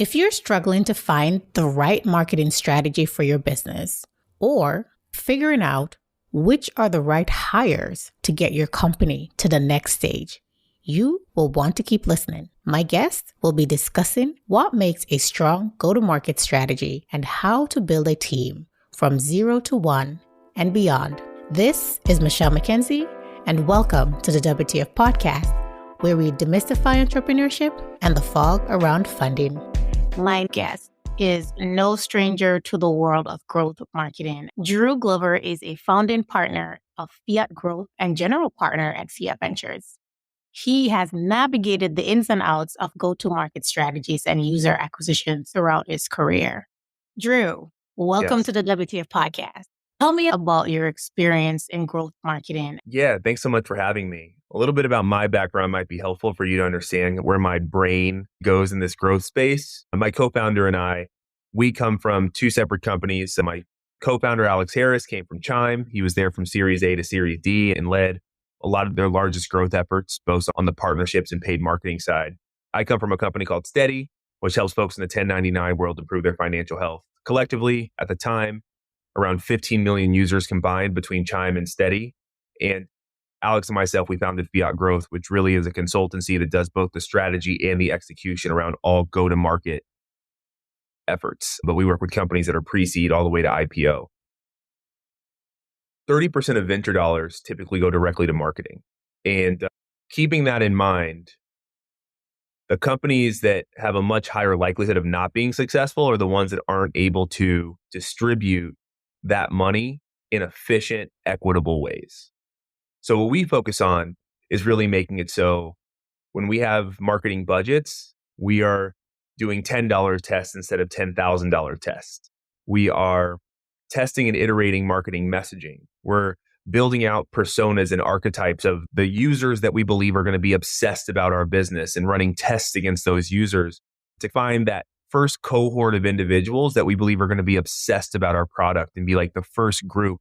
If you're struggling to find the right marketing strategy for your business or figuring out which are the right hires to get your company to the next stage, you will want to keep listening. My guests will be discussing what makes a strong go-to-market strategy and how to build a team from 0 to 1 and beyond. This is Michelle McKenzie, and welcome to the WTF Podcast, where we demystify entrepreneurship and the fog around funding. My guest is no stranger to the world of growth marketing. Drew Glover is a founding partner of Fiat Growth and general partner at Fiat Ventures. He has navigated the ins and outs of go-to-market strategies and user acquisition throughout his career. Drew, welcome to the WTF Podcast. Tell me about your experience in growth marketing. Yeah, thanks so much for having me. A little bit about my background might be helpful for you to understand where my brain goes in this growth space. My co-founder and I, we come from two separate companies. So my co-founder, Alex Harris, came from Chime. He was there from Series A to Series D and led a lot of their largest growth efforts, both on the partnerships and paid marketing side. I come from a company called Steady, which helps folks in the 1099 world improve their financial health. Collectively, at the time, around 15 million users combined between Chime and Steady. And Alex and myself, we founded Fiat Growth, which really is a consultancy that does both the strategy and the execution around all go-to-market efforts. But we work with companies that are pre-seed all the way to IPO. 30% of venture dollars typically go directly to marketing. And keeping that in mind, the companies that have a much higher likelihood of not being successful are the ones that aren't able to distribute that money in efficient, equitable ways. So what we focus on is really making it so when we have marketing budgets, we are doing $10 tests instead of $10,000 tests. We are testing and iterating marketing messaging. We're building out personas and archetypes of the users that we believe are going to be obsessed about our business and running tests against those users to find that first cohort of individuals that we believe are going to be obsessed about our product and be like the first group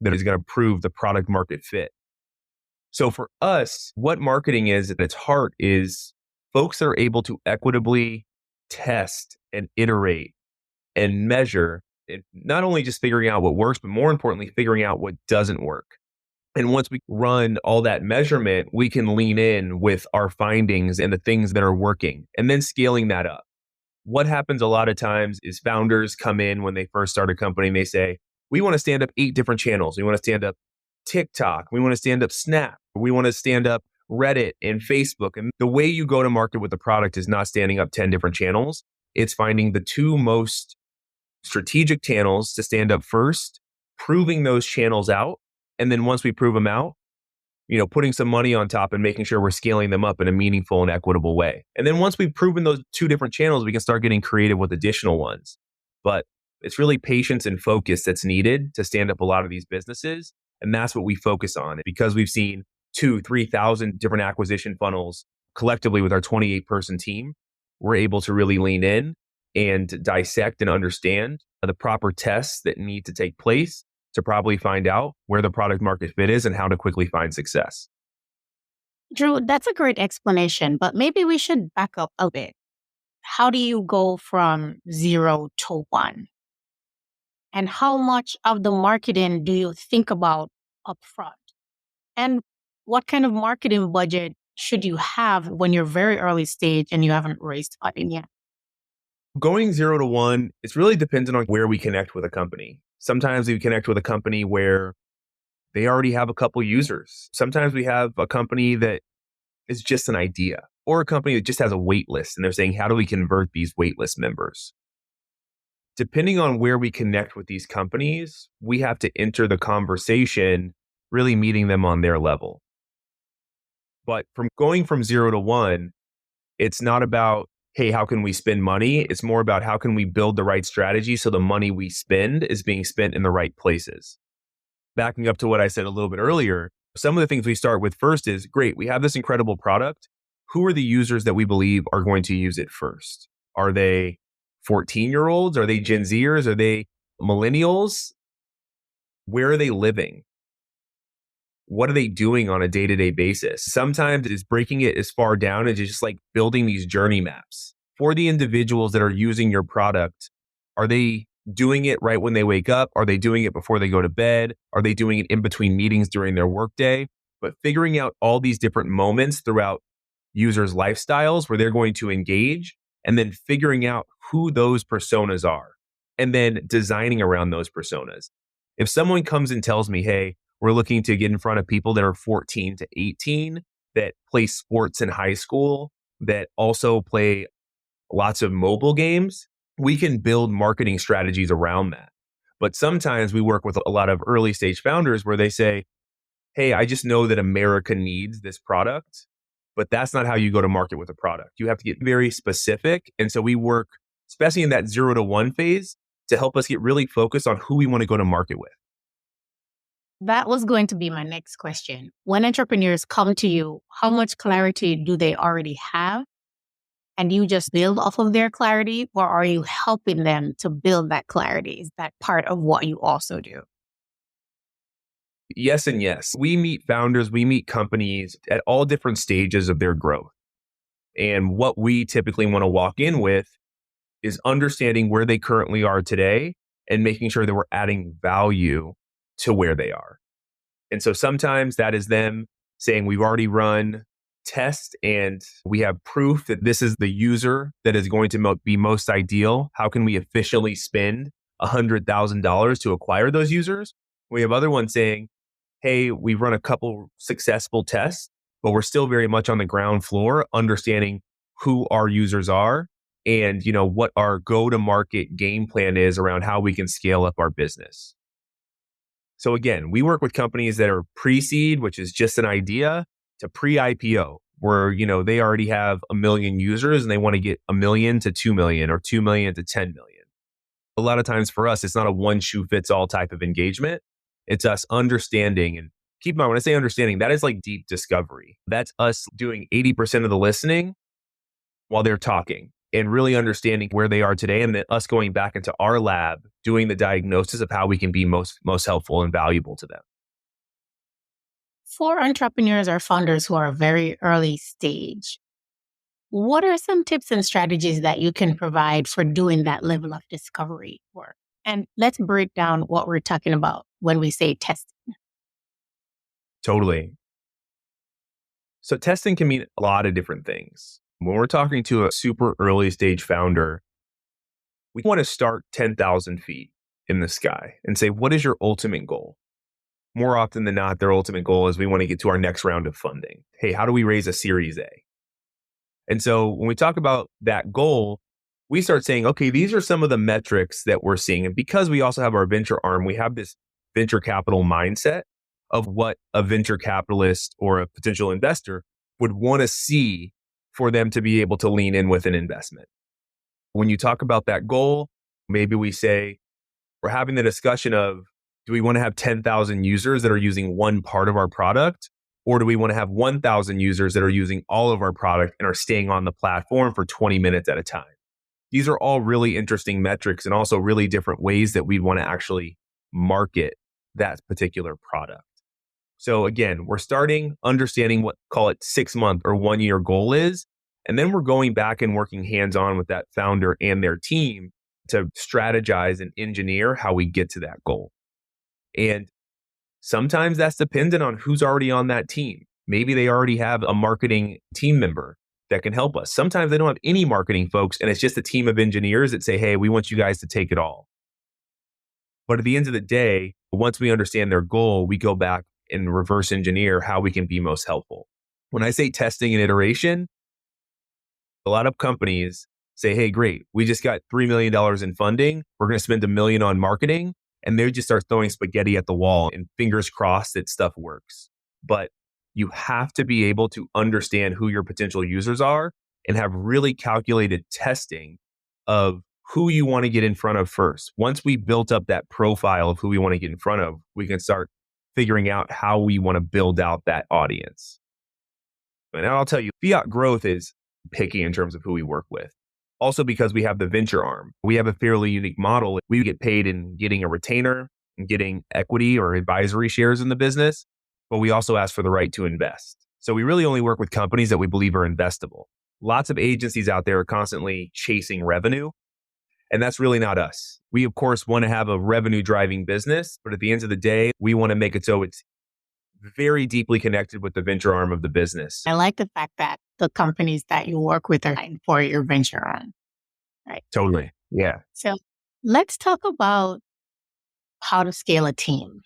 that is going to prove the product market fit. So for us, what marketing is at its heart is folks that are able to equitably test and iterate and measure, and not only just figuring out what works, but more importantly, figuring out what doesn't work. And once we run all that measurement, we can lean in with our findings and the things that are working and then scaling that up. What happens a lot of times is founders come in when they first start a company and they say, we want to stand up 8 different channels. We want to stand up TikTok. We want to stand up Snap. We want to stand up Reddit and Facebook. And the way you go to market with the product is not standing up 10 different channels. It's finding the 2 most strategic channels to stand up first, proving those channels out. And then once we prove them out, putting some money on top and making sure we're scaling them up in a meaningful and equitable way. And then once we've proven those 2 different channels, we can start getting creative with additional ones. But it's really patience and focus that's needed to stand up a lot of these businesses. And that's what we focus on. Because we've seen 2,000-3,000 different acquisition funnels collectively with our 28-person team, we're able to really lean in and dissect and understand the proper tests that need to take place to probably find out where the product market fit is and how to quickly find success. Drew, that's a great explanation, but maybe we should back up a bit. How do you go from 0 to 1? And how much of the marketing do you think about upfront? And what kind of marketing budget should you have when you're very early stage and you haven't raised funding yet? Going 0 to 1, it's really dependent on where we connect with a company. Sometimes we connect with a company where they already have a couple users. Sometimes we have a company that is just an idea, or a company that just has a wait list and they're saying, how do we convert these wait list members? Depending on where we connect with these companies, we have to enter the conversation really meeting them on their level. But from going from 0 to 1, it's not about, hey, how can we spend money? It's more about how can we build the right strategy so the money we spend is being spent in the right places. Backing up to what I said a little bit earlier, some of the things we start with first is, great, we have this incredible product. Who are the users that we believe are going to use it first? Are they 14-year-olds? Are they Gen Zers? Are they millennials? Where are they living? What are they doing on a day-to-day basis? Sometimes it's breaking it as far down as just like building these journey maps. for the individuals that are using your product, are they doing it right when they wake up? Are they doing it before they go to bed? Are they doing it in between meetings during their workday? But figuring out all these different moments throughout users' lifestyles where they're going to engage, and then figuring out who those personas are, and then designing around those personas. If someone comes and tells me, hey, we're looking to get in front of people that are 14 to 18, that play sports in high school, that also play lots of mobile games, we can build marketing strategies around that. But sometimes we work with a lot of early stage founders where they say, hey, I just know that America needs this product, but that's not how you go to market with a product. You have to get very specific. And so we work, especially in that 0 to 1 phase, to help us get really focused on who we want to go to market with. That was going to be my next question. When entrepreneurs come to you, how much clarity do they already have? And you just build off of their clarity, or are you helping them to build that clarity? Is that part of what you also do? Yes and yes. We meet founders, we meet companies at all different stages of their growth. And what we typically want to walk in with is understanding where they currently are today and making sure that we're adding value to where they are. And so sometimes that is them saying, we've already run tests and we have proof that this is the user that is going to be most ideal. How can we efficiently spend $100,000 to acquire those users? We have other ones saying, hey, we've run a couple successful tests, but we're still very much on the ground floor, understanding who our users are and, what our go-to-market game plan is around how we can scale up our business. So again, we work with companies that are pre-seed, which is just an idea, to pre-IPO, where, they already have 1 million users and they want to get 1 million to 2 million or 2 million to 10 million. A lot of times for us, it's not a one shoe fits all type of engagement. It's us understanding, and keep in mind, when I say understanding, that is like deep discovery. That's us doing 80% of the listening while they're talking and really understanding where they are today, and then us going back into our lab, doing the diagnosis of how we can be most helpful and valuable to them. For entrepreneurs or founders who are very early stage, what are some tips and strategies that you can provide for doing that level of discovery work? And let's break down what we're talking about when we say testing. Totally. So testing can mean a lot of different things. When we're talking to a super early stage founder, we want to start 10,000 feet in the sky and say, what is your ultimate goal? More often than not, their ultimate goal is we want to get to our next round of funding. Hey, how do we raise a Series A? And so when we talk about that goal, we start saying, okay, these are some of the metrics that we're seeing. And because we also have our venture arm, we have this venture capital mindset of what a venture capitalist or a potential investor would want to see for them to be able to lean in with an investment. When you talk about that goal, maybe we say, we're having the discussion of, do we want to have 10,000 users that are using one part of our product? Or do we want to have 1,000 users that are using all of our product and are staying on the platform for 20 minutes at a time? These are all really interesting metrics and also really different ways that we want to actually market that particular product. So again, we're starting understanding what, call it 6-month or 1-year goal is. And then we're going back and working hands-on with that founder and their team to strategize and engineer how we get to that goal. And sometimes that's dependent on who's already on that team. Maybe they already have a marketing team member that can help us. Sometimes they don't have any marketing folks and it's just a team of engineers that say, hey, we want you guys to take it all. But at the end of the day, once we understand their goal, we go back and reverse engineer how we can be most helpful. When I say testing and iteration, a lot of companies say, hey, great, we just got $3 million in funding. We're going to spend $1 million on marketing. And they just start throwing spaghetti at the wall and fingers crossed that stuff works. But you have to be able to understand who your potential users are and have really calculated testing of who you want to get in front of first. Once we built up that profile of who we want to get in front of, we can start figuring out how we want to build out that audience. And I'll tell you, Fiat Growth is picky in terms of who we work with. Also because we have the venture arm, we have a fairly unique model. We get paid in getting a retainer and getting equity or advisory shares in the business, but we also ask for the right to invest. So we really only work with companies that we believe are investable. lots of agencies out there are constantly chasing revenue, and that's really not us. We, of course, want to have a revenue driving business, but at the end of the day, we want to make it so it's very deeply connected with the venture arm of the business. I like the fact that the companies that you work with are for your venture arm, right? Totally. Yeah. So let's talk about how to scale a team.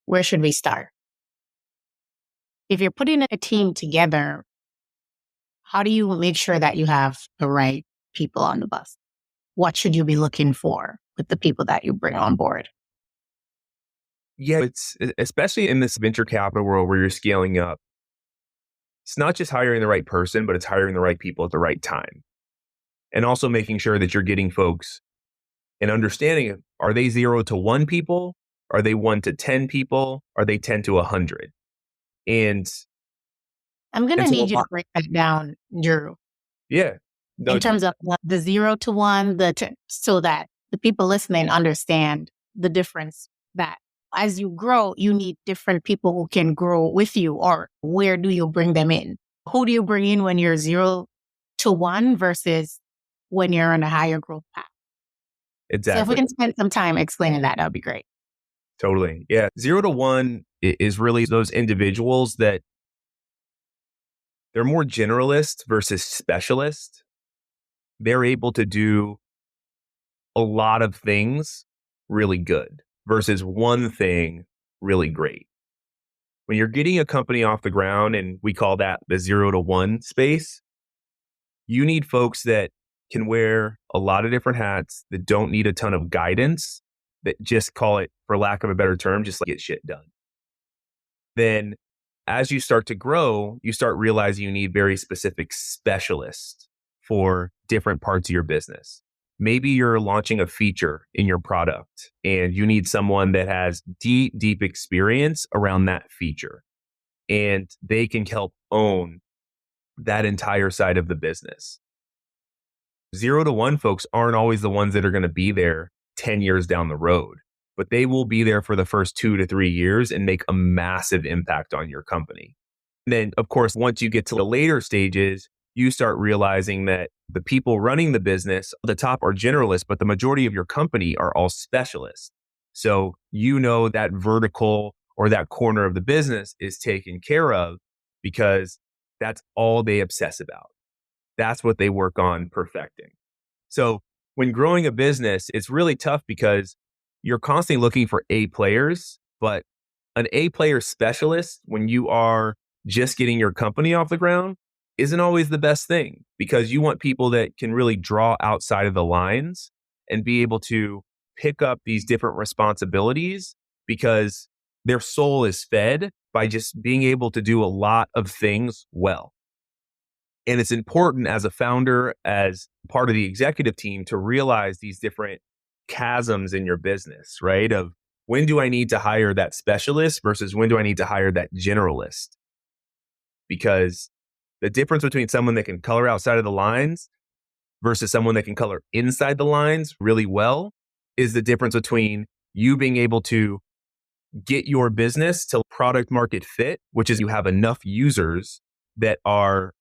Where should we start? If you're putting a team together, how do you make sure that you have the right people on the bus? What should you be looking for with the people that you bring on board? Yeah, it's especially in this venture capital world where you're scaling up. It's not just hiring the right person, but it's hiring the right people at the right time. And also making sure that you're getting folks and understanding, are they 0 to 1 people? Are they 1 to 10 people? Are they 10 to 100? And I'm going to so need you to break that down, Drew, yeah. No, in terms of the 0 to 1, so that the people listening understand the difference, that as you grow, you need different people who can grow with you, or where do you bring them in? Who do you bring in when you're 0 to 1 versus when you're on a higher growth path? exactly. So if we can spend some time explaining that, would be great. Totally. Yeah. 0 to 1 is really those individuals that they're more generalist versus specialist. They're able to do a lot of things really good versus one thing really great. When you're getting a company off the ground, and we call that the 0 to 1 space, you need folks that can wear a lot of different hats, that don't need a ton of guidance, that just call it, for lack of a better term, just like get shit done. Then as you start to grow, you start realizing you need very specific specialists for different parts of your business. Maybe you're launching a feature in your product and you need someone that has deep, deep experience around that feature, and they can help own that entire side of the business. 0 to 1 folks aren't always the ones that are going to be there 10 years down the road, but they will be there for the first 2 to 3 years and make a massive impact on your company. And then, of course, once you get to the later stages, you start realizing that the people running the business, the top are generalists, but the majority of your company are all specialists. So you know that vertical or that corner of the business is taken care of because that's all they obsess about. That's what they work on perfecting. So when growing a business, it's really tough because you're constantly looking for A players, but an A player specialist, when you are just getting your company off the ground, isn't always the best thing, because you want people that can really draw outside of the lines and be able to pick up these different responsibilities, because their soul is fed by just being able to do a lot of things well. And it's important as a founder, as part of the executive team, to realize these different chasms in your business, right? Of when do I need to hire that specialist versus when do I need to hire that generalist? Because the difference between someone that can color outside of the lines versus someone that can color inside the lines really well is the difference between you being able to get your business to product market fit, which is you have enough users that are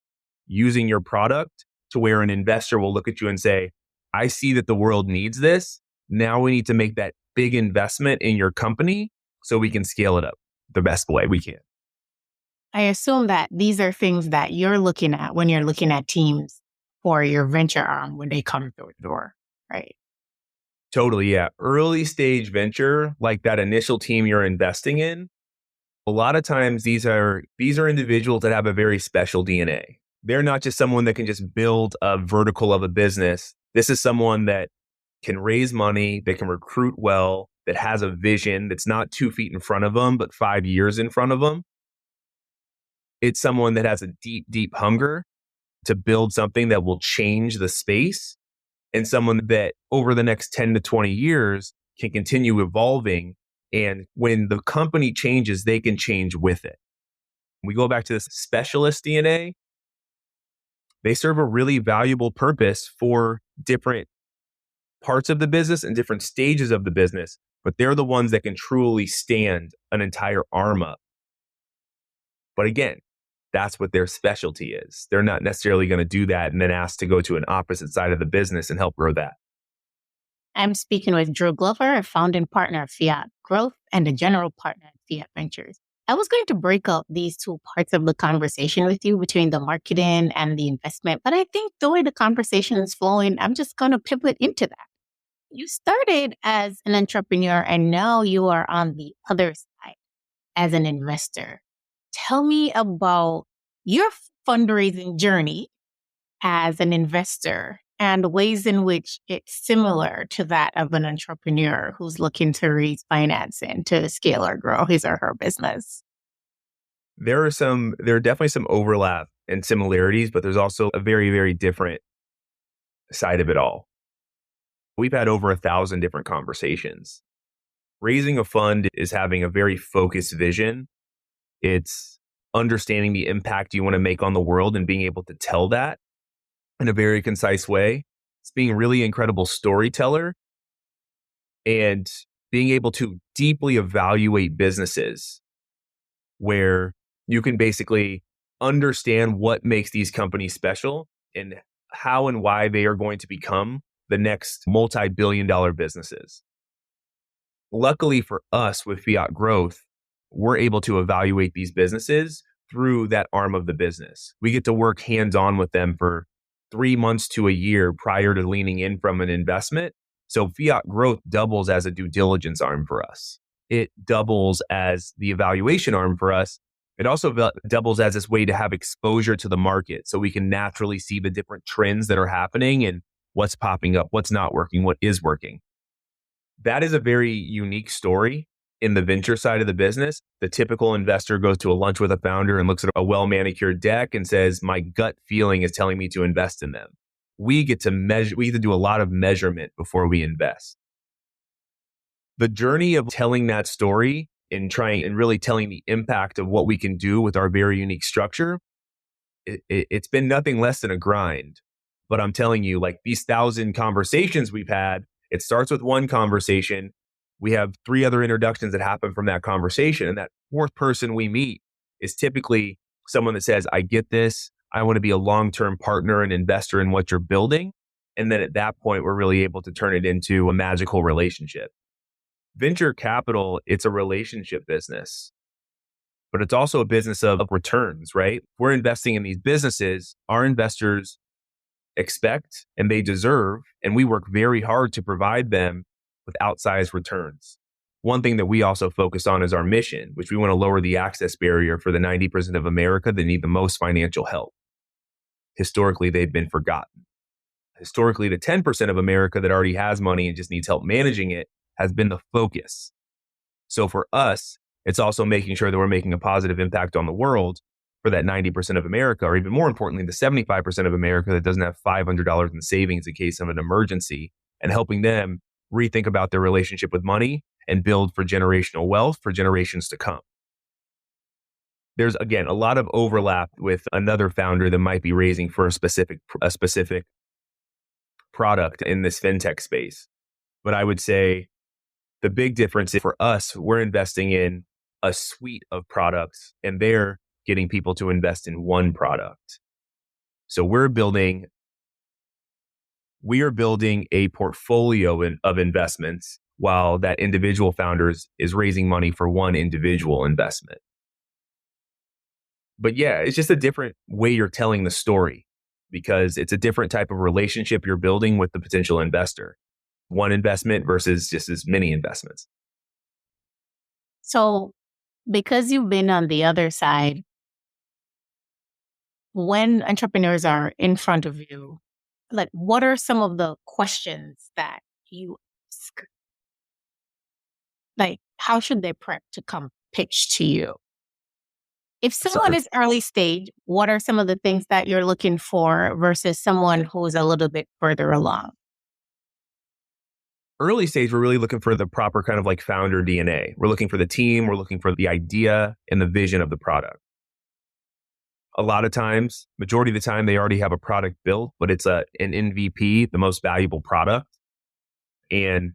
using your product to where an investor will look at you and say, I see that the world needs this. Now we need to make that big investment in your company so we can scale it up the best way we can. I assume that these are things that you're looking at when you're looking at teams for your venture arm when they come through the door, right? Totally, yeah. Early stage venture, like that initial team you're investing in, a lot of times these are individuals that have a very special DNA. They're not just someone that can just build a vertical of a business. This is someone that can raise money, that can recruit well, that has a vision that's not 2 feet in front of them, but 5 years in front of them. It's someone that has a deep, deep hunger to build something that will change the space, and someone that over the next 10 to 20 years can continue evolving. And when the company changes, they can change with it. We go back to this specialist DNA. They serve a really valuable purpose for different parts of the business and different stages of the business, but they're the ones that can truly stand an entire arm up. But again, that's what their specialty is. They're not necessarily going to do that and then ask to go to an opposite side of the business and help grow that. I'm speaking with Drew Glover, a founding partner of Fiat Growth and a general partner at Fiat Ventures. I was going to break up these two parts of the conversation with you between the marketing and the investment, but I think the way the conversation is flowing, I'm just going to pivot into that. You started as an entrepreneur and now you are on the other side as an investor. Tell me about your fundraising journey as an investor and ways in which it's similar to that of an entrepreneur who's looking to raise financing to scale or grow his or her business. There are definitely some overlap and similarities, but there's also a very, very different side of it all. We've had over 1,000 different conversations. Raising a fund is having a very focused vision. It's understanding the impact you want to make on the world and being able to tell that in a very concise way. It's being a really incredible storyteller and being able to deeply evaluate businesses where you can basically understand what makes these companies special and how and why they are going to become the next multi-billion-dollar businesses. Luckily for us with Fiat Growth, we're able to evaluate these businesses through that arm of the business. We get to work hands-on with them for 3 months to a year prior to leaning in from an investment. So Fiat Growth doubles as a due diligence arm for us. It doubles as the evaluation arm for us. It also doubles as this way to have exposure to the market so we can naturally see the different trends that are happening and what's popping up, what's not working, what is working. That is a very unique story in the venture side of the business. The typical investor goes to a lunch with a founder and looks at a well-manicured deck and says, my gut feeling is telling me to invest in them. We get to measure, we get to do a lot of measurement before we invest. The journey of telling that story and trying and really telling the impact of what we can do with our very unique structure, it's been nothing less than a grind. But I'm telling you, like these 1,000 conversations we've had, it starts with one conversation. We have 3 other introductions that happen from that conversation. And that 4th person we meet is typically someone that says, I get this. I want to be a long-term partner and investor in what you're building. And then at that point, we're really able to turn it into a magical relationship. Venture capital, it's a relationship business, but it's also a business of returns, right? We're investing in these businesses. Our investors expect and they deserve, and we work very hard to provide them with outsized returns. One thing that we also focus on is our mission, which we want to lower the access barrier for the 90% of America that need the most financial help. Historically, they've been forgotten. Historically, the 10% of America that already has money and just needs help managing it has been the focus. So for us, it's also making sure that we're making a positive impact on the world for that 90% of America, or even more importantly, the 75% of America that doesn't have $500 in savings in case of an emergency, and helping them rethink about their relationship with money and build for generational wealth for generations to come. There's, again, a lot of overlap with another founder that might be raising for a specific product in this fintech space. But I would say the big difference is for us, we're investing in a suite of products and they're getting people to invest in one product. So we are building a portfolio of investments while that individual founder is raising money for one individual investment. But yeah, it's just a different way you're telling the story because it's a different type of relationship you're building with the potential investor. One investment versus just as many investments. So because you've been on the other side, when entrepreneurs are in front of you, like what are some of the questions that you ask? Like, how should they prep to come pitch to you? If someone is early stage, what are some of the things that you're looking for versus someone who's a little bit further along? Early stage, we're really looking for the proper kind of like founder DNA. We're looking for the team. We're looking for the idea and the vision of the product. A lot of times, majority of the time, they already have a product built, but it's an MVP, the most valuable product. And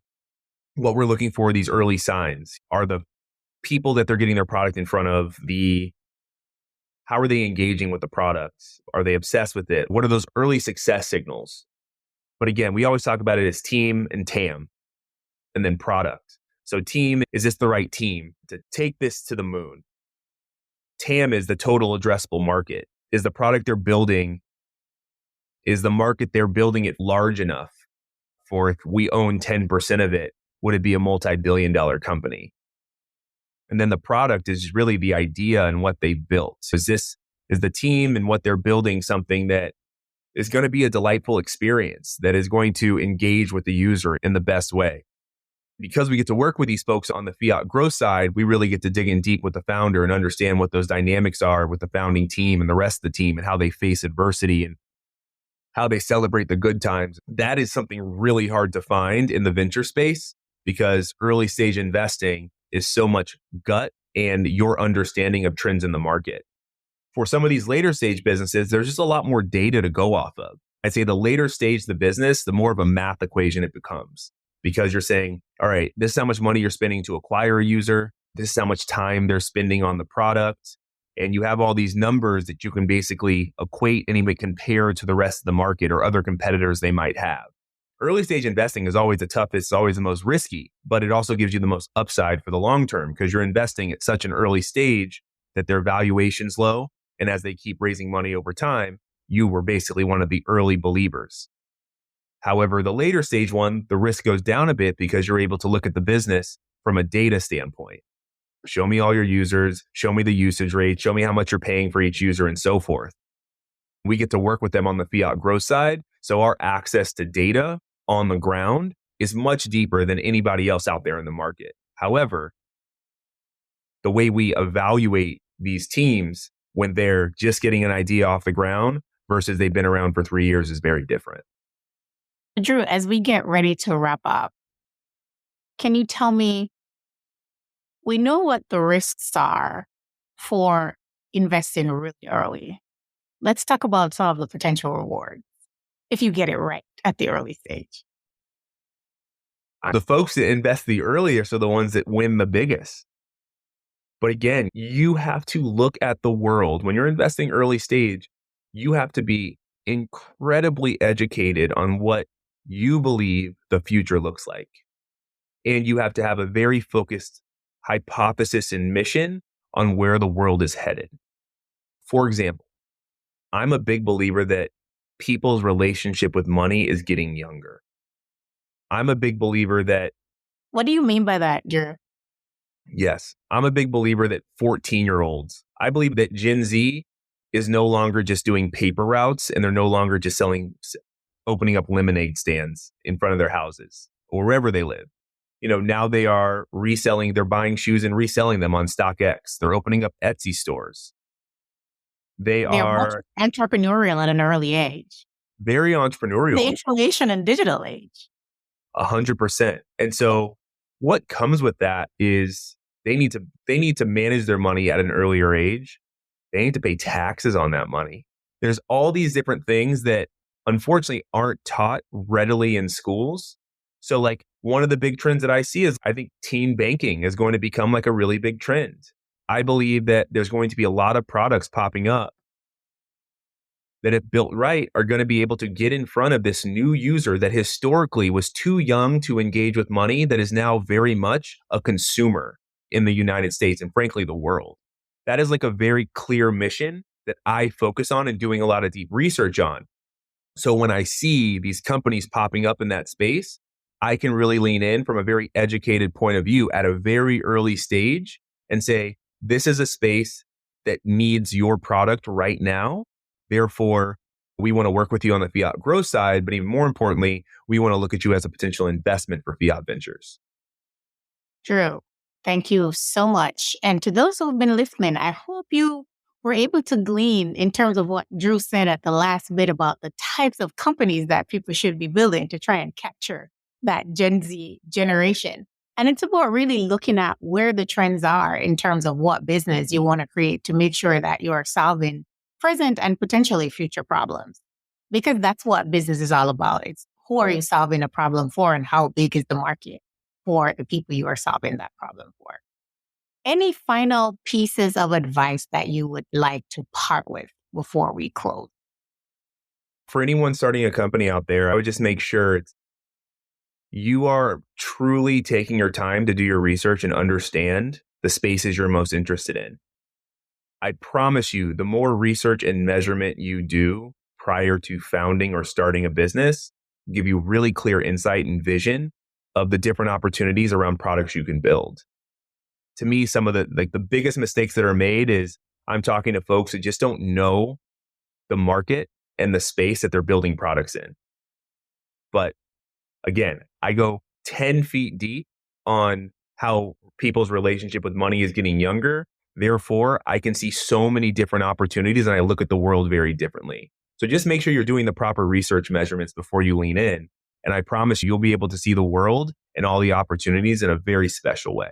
what we're looking for, these early signs, are the people that they're getting their product in front of, the How are they engaging with the products? Are they obsessed with it? What are those early success signals? But again, we always talk about it as team and TAM and then product. So team, is this the right team to take this to the moon? TAM is the total addressable market. Is the product they're building, is the market they're building it large enough for if we own 10% of it, would it be a multi-billion-dollar company? And then the product is really the idea and what they built. So is the team and what they're building something that is going to be a delightful experience that is going to engage with the user in the best way? Because we get to work with these folks on the fiat growth side, we really get to dig in deep with the founder and understand what those dynamics are with the founding team and the rest of the team and how they face adversity and how they celebrate the good times. That is something really hard to find in the venture space because early stage investing is so much gut and your understanding of trends in the market. For some of these later stage businesses, there's just a lot more data to go off of. I'd say the later stage of the business, the more of a math equation it becomes because you're saying, all right, this is how much money you're spending to acquire a user. This is how much time they're spending on the product. And you have all these numbers that you can basically equate and even compare to the rest of the market or other competitors they might have. Early stage investing is always the toughest, it's always the most risky, but it also gives you the most upside for the long term because you're investing at such an early stage that their valuation's low. And as they keep raising money over time, you were basically one of the early believers. However, the later stage one, the risk goes down a bit because you're able to look at the business from a data standpoint. Show me all your users, show me the usage rate, show me how much you're paying for each user and so forth. We get to work with them on the fiat growth side. So our access to data on the ground is much deeper than anybody else out there in the market. However, the way we evaluate these teams when they're just getting an idea off the ground versus they've been around for 3 years is very different. Drew, as we get ready to wrap up, can you tell me, we know what the risks are for investing really early. Let's talk about some of the potential rewards if you get it right at the early stage. The folks that invest the earliest are the ones that win the biggest. But again, you have to look at the world. When you're investing early stage, you have to be incredibly educated on what you believe the future looks like. And you have to have a very focused hypothesis and mission on where the world is headed. For example, I'm a big believer that people's relationship with money is getting younger. I'm a big believer that... What do you mean by that, Drew? Yes, I'm a big believer that 14-year-olds, I believe that Gen Z is no longer just doing paper routes and they're no longer just opening up lemonade stands in front of their houses or wherever they live. Now they are they're buying shoes and reselling them on StockX. They're opening up Etsy stores. They are entrepreneurial at an early age. Very entrepreneurial. The information and digital age. 100%. And so what comes with that is they need to manage their money at an earlier age. They need to pay taxes on that money. There's all these different things that unfortunately aren't taught readily in schools. So one of the big trends that I see is I think teen banking is going to become like a really big trend. I believe that there's going to be a lot of products popping up that if built right are going to be able to get in front of this new user that historically was too young to engage with money that is now very much a consumer in the United States and frankly the world. That is like a very clear mission that I focus on and doing a lot of deep research on. So when I see these companies popping up in that space, I can really lean in from a very educated point of view at a very early stage and say, this is a space that needs your product right now. Therefore, we want to work with you on the fiat growth side, but even more importantly, we want to look at you as a potential investment for fiat ventures. Drew, thank you so much. And to those who have been listening, I hope you were able to glean in terms of what Drew said at the last bit about the types of companies that people should be building to try and capture that Gen Z generation. And it's about really looking at where the trends are in terms of what business you want to create to make sure that you are solving present and potentially future problems. Because that's what business is all about. It's who are you solving a problem for and how big is the market for the people you are solving that problem for. Any final pieces of advice that you would like to part with before we close? For anyone starting a company out there, I would just make sure you are truly taking your time to do your research and understand the spaces you're most interested in. I promise you, the more research and measurement you do prior to founding or starting a business, give you really clear insight and vision of the different opportunities around products you can build. To me, some of the biggest mistakes that are made is I'm talking to folks that just don't know the market and the space that they're building products in. But again, I go 10 feet deep on how people's relationship with money is getting younger. Therefore, I can see so many different opportunities and I look at the world very differently. So just make sure you're doing the proper research measurements before you lean in. And I promise you'll be able to see the world and all the opportunities in a very special way.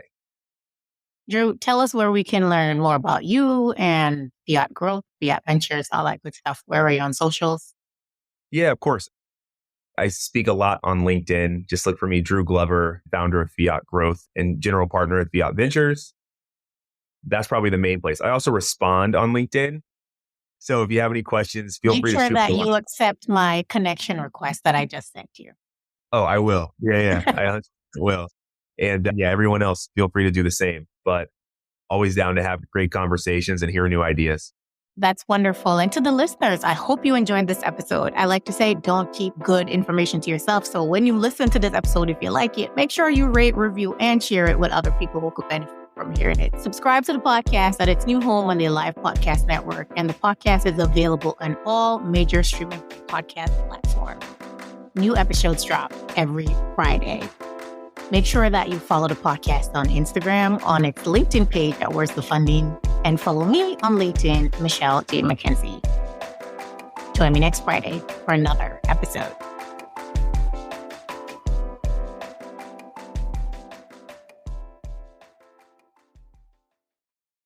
Drew, tell us where we can learn more about you and Fiat Growth, Fiat Ventures, all that good stuff. Where are you on socials? Yeah, of course. I speak a lot on LinkedIn. Just look for me, Drew Glover, founder of Fiat Growth and general partner at Fiat Ventures. That's probably the main place. I also respond on LinkedIn. So if you have any questions, feel free to shoot me. Make sure that you accept my connection request that I just sent you. Oh, I will. Yeah. I will. And everyone else, feel free to do the same. But always down to have great conversations and hear new ideas. That's wonderful. And to the listeners, I hope you enjoyed this episode. I like to say, don't keep good information to yourself. So when you listen to this episode, if you like it, make sure you rate, review, and share it with other people who could benefit from hearing it. Subscribe to the podcast at its new home on the Alive Podcast Network. And the podcast is available on all major streaming podcast platforms. New episodes drop every Friday. Make sure that you follow the podcast on Instagram, on its LinkedIn page at Where's the Funding, and follow me on LinkedIn, Michelle J. McKenzie. Join me next Friday for another episode.